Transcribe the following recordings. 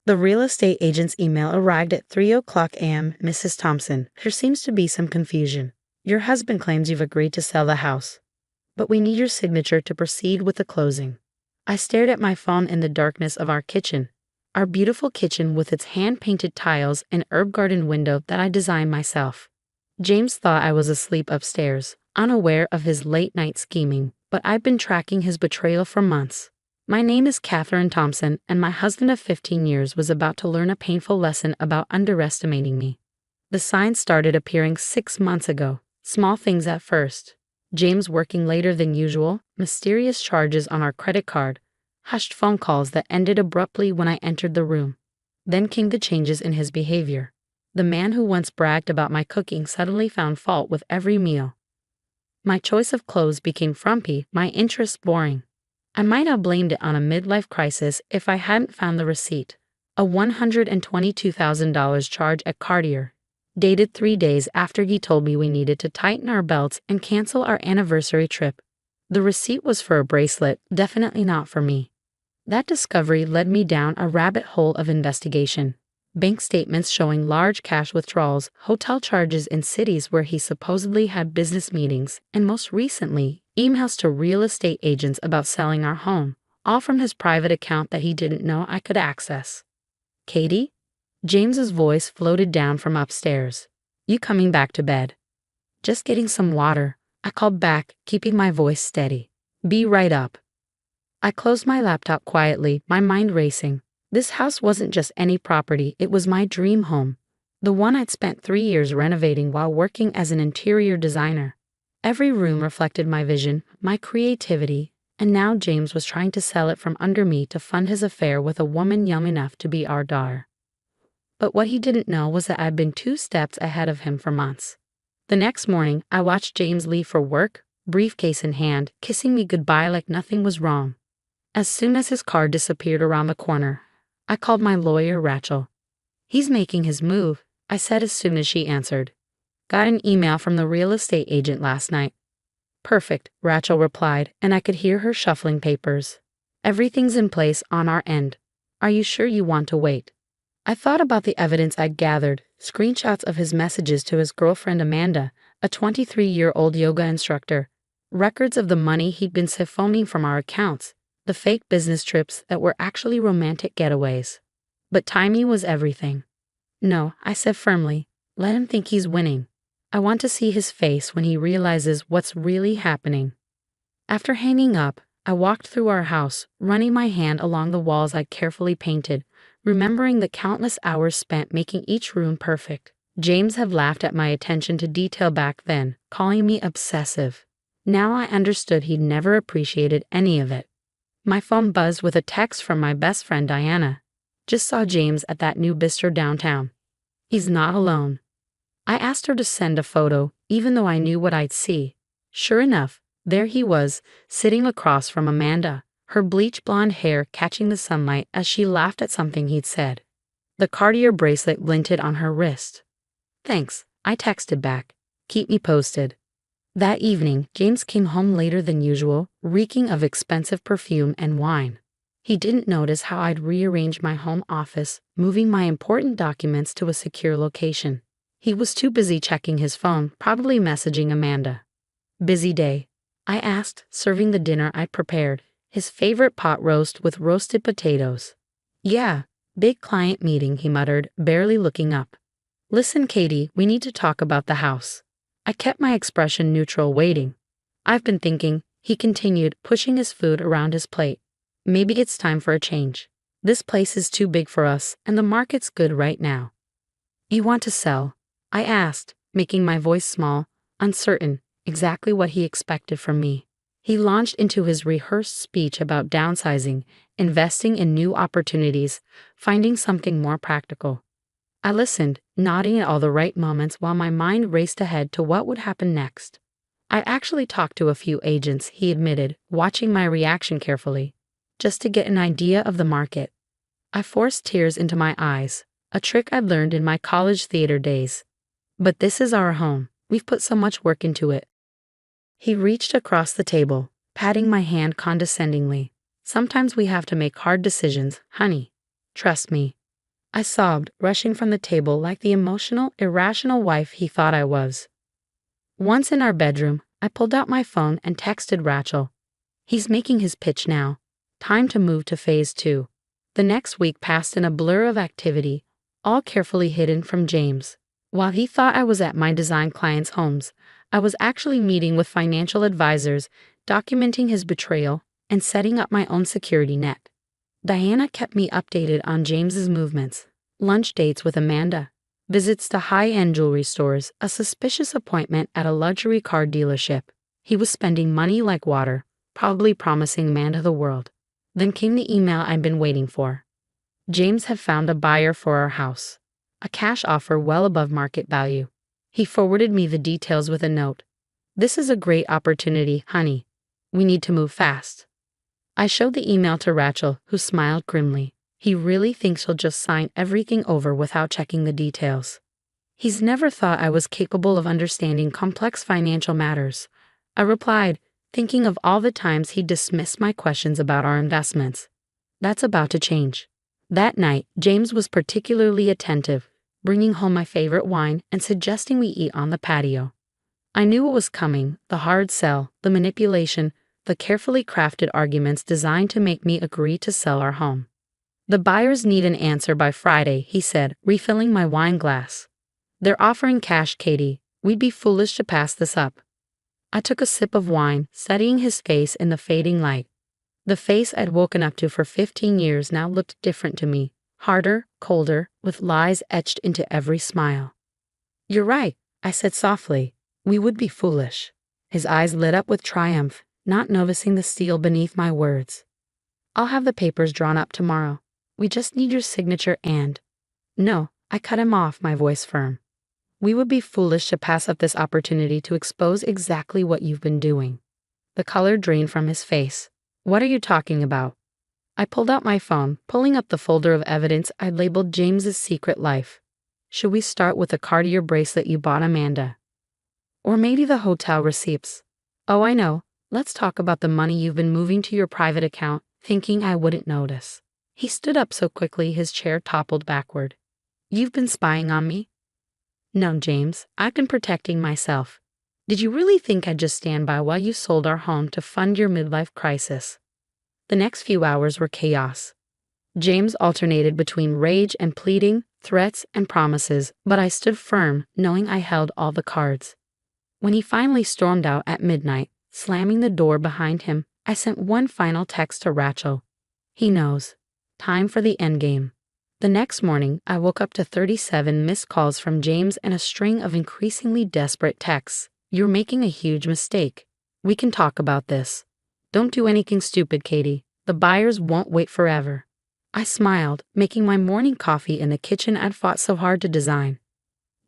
The real estate agent's email arrived at 3 a.m. Mrs. Thompson, there seems to be some confusion. Your husband claims you've agreed to sell the house, but we need your signature to proceed with the closing. I stared at my phone in the darkness of our kitchen. Our beautiful kitchen with its hand-painted tiles and herb garden window that I designed myself. James thought I was asleep upstairs, unaware of his late-night scheming, but I've been tracking his betrayal for months. My name is Catherine Thompson, and my husband of 15 years was about to learn a painful lesson about underestimating me. The signs started appearing 6 months ago, small things at first. James working later than usual, mysterious charges on our credit card, hushed phone calls that ended abruptly when I entered the room. Then came the changes in his behavior. The man who once bragged about my cooking suddenly found fault with every meal. My choice of clothes became frumpy, my interests boring. I might have blamed it on a midlife crisis if I hadn't found the receipt. A $122,000 charge at Cartier, dated 3 days after he told me we needed to tighten our belts and cancel our anniversary trip. The receipt was for a bracelet, definitely not for me. That discovery led me down a rabbit hole of investigation. Bank statements showing large cash withdrawals, hotel charges in cities where he supposedly had business meetings, and most recently, emails to real estate agents about selling our home, all from his private account that he didn't know I could access. Katie? James's voice floated down from upstairs. You coming back to bed? Just getting some water, I called back, keeping my voice steady. Be right up. I closed my laptop quietly, my mind racing. This house wasn't just any property, it was my dream home. The one I'd spent 3 years renovating while working as an interior designer. Every room reflected my vision, my creativity, and now James was trying to sell it from under me to fund his affair with a woman young enough to be our daughter. But what he didn't know was that I'd been 2 steps ahead of him for months. The next morning, I watched James leave for work, briefcase in hand, kissing me goodbye like nothing was wrong. As soon as his car disappeared around the corner, I called my lawyer, Rachel. He's making his move, I said as soon as she answered. Got an email from the real estate agent last night. Perfect, Rachel replied, and I could hear her shuffling papers. Everything's in place on our end. Are you sure you want to wait? I thought about the evidence I'd gathered, screenshots of his messages to his girlfriend Amanda, a 23-year-old yoga instructor, records of the money he'd been siphoning from our accounts, the fake business trips that were actually romantic getaways. But timing was everything. No, I said firmly, let him think he's winning. I want to see his face when he realizes what's really happening. After hanging up, I walked through our house, running my hand along the walls I'd carefully painted, remembering the countless hours spent making each room perfect. James had laughed at my attention to detail back then, calling me obsessive. Now I understood he'd never appreciated any of it. My phone buzzed with a text from my best friend Diana. Just saw James at that new bistro downtown. He's not alone. I asked her to send a photo, even though I knew what I'd see. Sure enough, there he was, sitting across from Amanda, her bleach blonde hair catching the sunlight as she laughed at something he'd said. The Cartier bracelet glinted on her wrist. Thanks, I texted back. Keep me posted. That evening, James came home later than usual, reeking of expensive perfume and wine. He didn't notice how I'd rearranged my home office, moving my important documents to a secure location. He was too busy checking his phone, probably messaging Amanda. Busy day? I asked, serving the dinner I'd prepared, his favorite pot roast with roasted potatoes. Yeah, big client meeting, he muttered, barely looking up. Listen, Katie, we need to talk about the house. I kept my expression neutral, waiting. I've been thinking, he continued, pushing his food around his plate. Maybe it's time for a change. This place is too big for us, and the market's good right now. You want to sell? I asked, making my voice small, uncertain, exactly what he expected from me. He launched into his rehearsed speech about downsizing, investing in new opportunities, finding something more practical. I listened, nodding at all the right moments while my mind raced ahead to what would happen next. I actually talked to a few agents, he admitted, watching my reaction carefully, just to get an idea of the market. I forced tears into my eyes, a trick I'd learned in my college theater days. But this is our home. We've put so much work into it. He reached across the table, patting my hand condescendingly. Sometimes we have to make hard decisions, honey. Trust me. I sobbed, rushing from the table like the emotional, irrational wife he thought I was. Once in our bedroom, I pulled out my phone and texted Rachel. He's making his pitch now. Time to move to phase 2. The next week passed in a blur of activity, all carefully hidden from James. While he thought I was at my design clients' homes, I was actually meeting with financial advisors, documenting his betrayal, and setting up my own security net. Diana kept me updated on James's movements, lunch dates with Amanda, visits to high-end jewelry stores, a suspicious appointment at a luxury car dealership. He was spending money like water, probably promising Amanda the world. Then came the email I'd been waiting for. James had found a buyer for our house. A cash offer well above market value. He forwarded me the details with a note. "This is a great opportunity, honey. We need to move fast." I showed the email to Rachel, who smiled grimly. He really thinks he'll just sign everything over without checking the details. He's never thought I was capable of understanding complex financial matters. I replied, thinking of all the times he dismissed my questions about our investments. That's about to change. That night, James was particularly attentive, bringing home my favorite wine and suggesting we eat on the patio. I knew what was coming: the hard sell, the manipulation, the carefully crafted arguments designed to make me agree to sell our home. "The buyers need an answer by Friday," he said, refilling my wine glass. "They're offering cash, Katie. We'd be foolish to pass this up." I took a sip of wine, studying his face in the fading light. The face I'd woken up to for 15 years now looked different to me, harder, colder, with lies etched into every smile. "You're right," I said softly. "We would be foolish." His eyes lit up with triumph, not noticing the steel beneath my words. "I'll have the papers drawn up tomorrow. We just need your signature and—" "No," I cut him off, my voice firm. "We would be foolish to pass up this opportunity to expose exactly what you've been doing." The color drained from his face. "What are you talking about?" I pulled out my phone, pulling up the folder of evidence I'd labeled James's secret life. "Should we start with the Cartier bracelet you bought Amanda? Or maybe the hotel receipts? Oh, I know. Let's talk about the money you've been moving to your private account, thinking I wouldn't notice." He stood up so quickly his chair toppled backward. "You've been spying on me?" "No, James, I've been protecting myself. Did you really think I'd just stand by while you sold our home to fund your midlife crisis?" The next few hours were chaos. James alternated between rage and pleading, threats and promises, but I stood firm, knowing I held all the cards. When he finally stormed out at midnight, slamming the door behind him, I sent one final text to Rachel. "He knows. Time for the endgame." The next morning, I woke up to 37 missed calls from James and a string of increasingly desperate texts. "You're making a huge mistake. We can talk about this. Don't do anything stupid, Katie. The buyers won't wait forever." I smiled, making my morning coffee in the kitchen I'd fought so hard to design.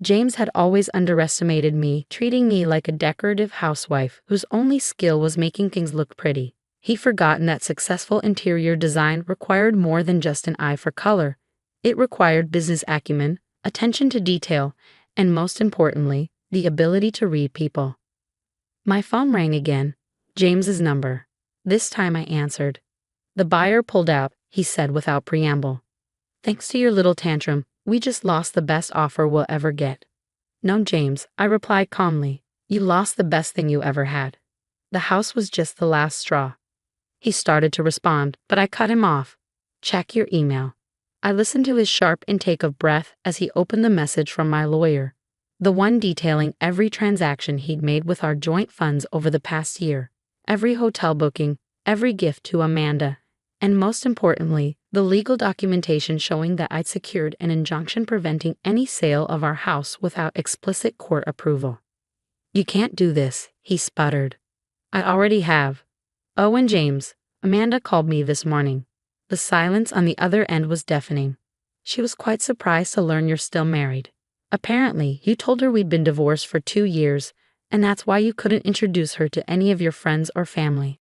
James had always underestimated me, treating me like a decorative housewife whose only skill was making things look pretty. He'd forgotten that successful interior design required more than just an eye for color. It required business acumen, attention to detail, and most importantly, the ability to read people. My phone rang again. James's number. This time I answered. "The buyer pulled out," he said without preamble. "Thanks to your little tantrum, we just lost the best offer we'll ever get." "No, James," I replied calmly. "You lost the best thing you ever had. The house was just the last straw." He started to respond, but I cut him off. "Check your email." I listened to his sharp intake of breath as he opened the message from my lawyer, the one detailing every transaction he'd made with our joint funds over the past year, every hotel booking, every gift to Amanda, and most importantly, the legal documentation showing that I'd secured an injunction preventing any sale of our house without explicit court approval. "You can't do this," he sputtered. "I already have. Oh, and James, Amanda called me this morning." The silence on the other end was deafening. "She was quite surprised to learn you're still married. Apparently, you told her we'd been divorced for 2 years, and that's why you couldn't introduce her to any of your friends or family."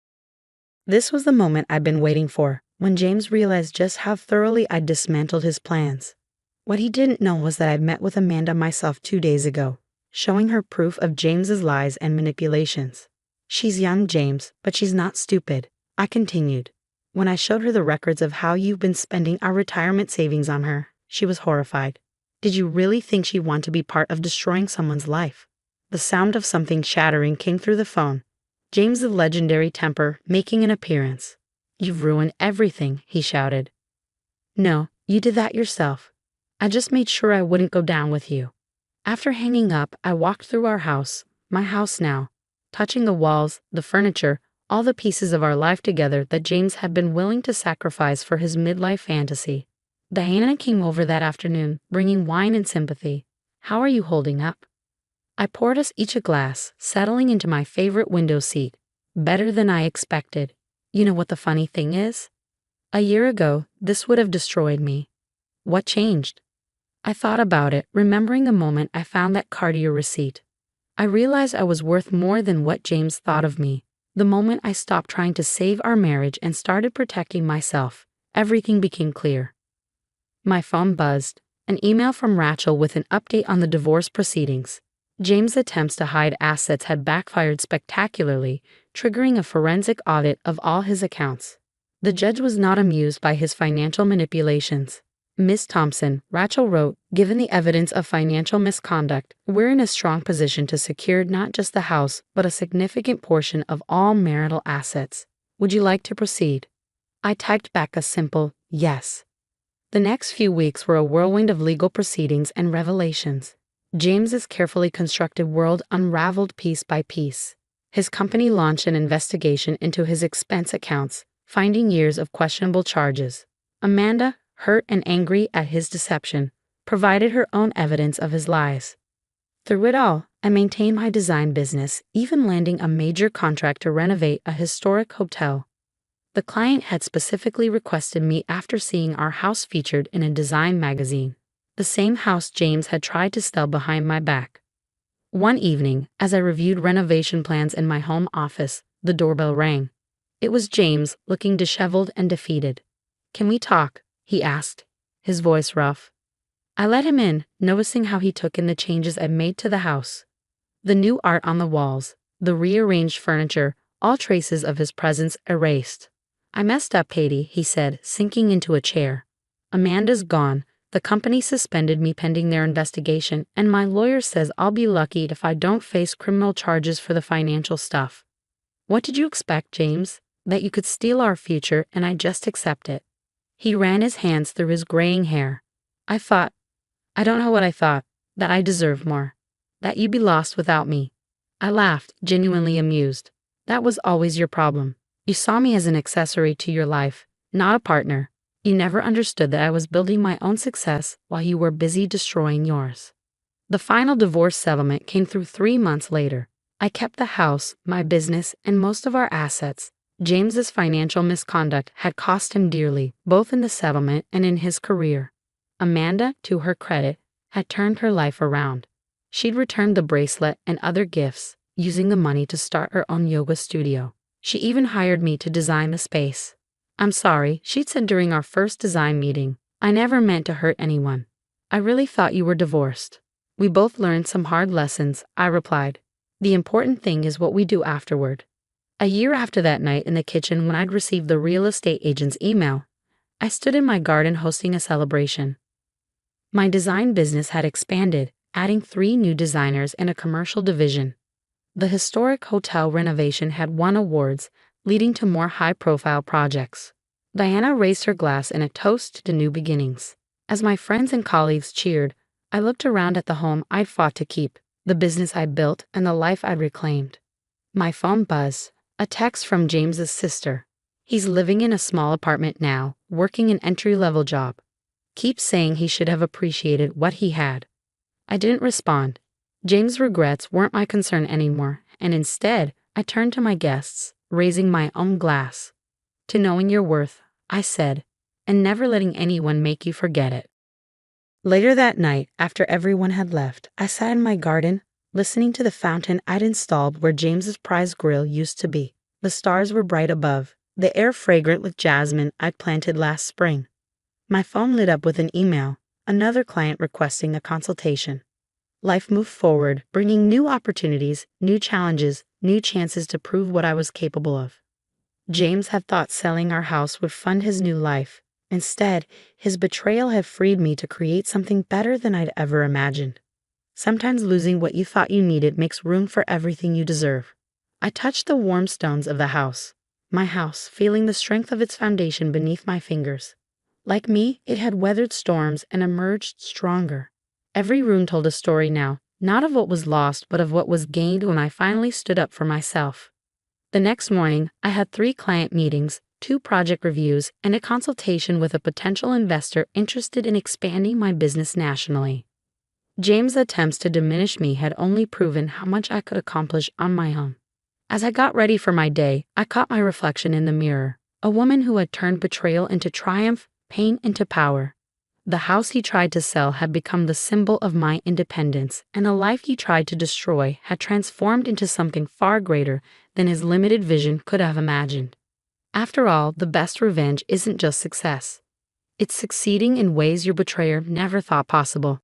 This was the moment I'd been waiting for, when James realized just how thoroughly I'd dismantled his plans. What he didn't know was that I'd met with Amanda myself 2 days ago, showing her proof of James's lies and manipulations. "She's young, James, but she's not stupid," I continued. "When I showed her the records of how you've been spending our retirement savings on her, She was horrified. Did you really think she'd want to be part of destroying someone's life? The sound of something shattering came through the phone. James's legendary temper making an appearance. You've ruined everything, he shouted. No, you did that yourself. I just made sure I wouldn't go down with you. After hanging up, I walked through our house, my house now, touching the walls, the furniture, all the pieces of our life together that James had been willing to sacrifice for his midlife fantasy. Diana came over that afternoon, bringing wine and sympathy. How are you holding up? I poured us each a glass, settling into my favorite window seat. Better than I expected. You know what the funny thing is? A year ago, this would have destroyed me. What changed? I thought about it, remembering the moment I found that cardio receipt. I realized I was worth more than what James thought of me. The moment I stopped trying to save our marriage and started protecting myself, everything became clear. My phone buzzed, an email from Rachel with an update on the divorce proceedings. James' attempts to hide assets had backfired spectacularly, triggering a forensic audit of all his accounts. The judge was not amused by his financial manipulations. Ms. Thompson, Rachel wrote, given the evidence of financial misconduct, we're in a strong position to secure not just the house, but a significant portion of all marital assets. Would you like to proceed? I typed back a simple yes. The next few weeks were a whirlwind of legal proceedings and revelations. James's carefully constructed world unraveled piece by piece. His company launched an investigation into his expense accounts, finding years of questionable charges. Amanda, hurt and angry at his deception, provided her own evidence of his lies. Through it all, I maintained my design business, even landing a major contract to renovate a historic hotel. The client had specifically requested me after seeing our house featured in a design magazine, the same house James had tried to sell behind my back. One evening, as I reviewed renovation plans in my home office, the doorbell rang. It was James, looking disheveled and defeated. Can we talk? He asked, his voice rough. I let him in, noticing how he took in the changes I'd made to the house. The new art on the walls, the rearranged furniture, all traces of his presence erased. I messed up, Katie, he said, sinking into a chair. Amanda's gone. The company suspended me pending their investigation, and my lawyer says I'll be lucky if I don't face criminal charges for the financial stuff. What did you expect, James? That you could steal our future and I just accept it? He ran his hands through his graying hair. I don't know what I thought, that I deserved more. That you'd be lost without me. I laughed, genuinely amused. That was always your problem. You saw me as an accessory to your life, not a partner. You never understood that I was building my own success while you were busy destroying yours. The final divorce settlement came through 3 months later. I kept the house, my business, and most of our assets. James's financial misconduct had cost him dearly, both in the settlement and in his career. Amanda, to her credit, had turned her life around. She'd returned the bracelet and other gifts, using the money to start her own yoga studio. She even hired me to design the space. I'm sorry, she'd said during our first design meeting. I never meant to hurt anyone. I really thought you were divorced. We both learned some hard lessons, I replied. The important thing is what we do afterward. A year after that night in the kitchen when I'd received the real estate agent's email, I stood in my garden hosting a celebration. My design business had expanded, adding 3 new designers and a commercial division. The historic hotel renovation had won awards, leading to more high-profile projects. Diana raised her glass in a toast to new beginnings. As my friends and colleagues cheered, I looked around at the home I'd fought to keep, the business I'd built, and the life I'd reclaimed. My phone buzzed. A text from James's sister. He's living in a small apartment now, working an entry-level job. Keeps saying he should have appreciated what he had. I didn't respond. James' regrets weren't my concern anymore, and instead, I turned to my guests, raising my own glass. To knowing your worth, I said, and never letting anyone make you forget it. Later that night, after everyone had left, I sat in my garden, listening to the fountain I'd installed where James's prized grill used to be. The stars were bright above, the air fragrant with jasmine I'd planted last spring. My phone lit up with an email, another client requesting a consultation. Life moved forward, bringing new opportunities, new challenges, new chances to prove what I was capable of. James had thought selling our house would fund his new life, Instead, his betrayal had freed me to create something better than I'd ever imagined. Sometimes losing what you thought you needed makes room for everything you deserve. I touched the warm stones of the house, my house, feeling the strength of its foundation beneath my fingers. Like me, it had weathered storms and emerged stronger. Every room told a story now, not of what was lost, but of what was gained when I finally stood up for myself. The next morning, I had 3 client meetings, 2 project reviews, and a consultation with a potential investor interested in expanding my business nationally. James' attempts to diminish me had only proven how much I could accomplish on my own. As I got ready for my day, I caught my reflection in the mirror, a woman who had turned betrayal into triumph, pain into power. The house he tried to sell had become the symbol of my independence, and the life he tried to destroy had transformed into something far greater than his limited vision could have imagined. After all, the best revenge isn't just success. It's succeeding in ways your betrayer never thought possible.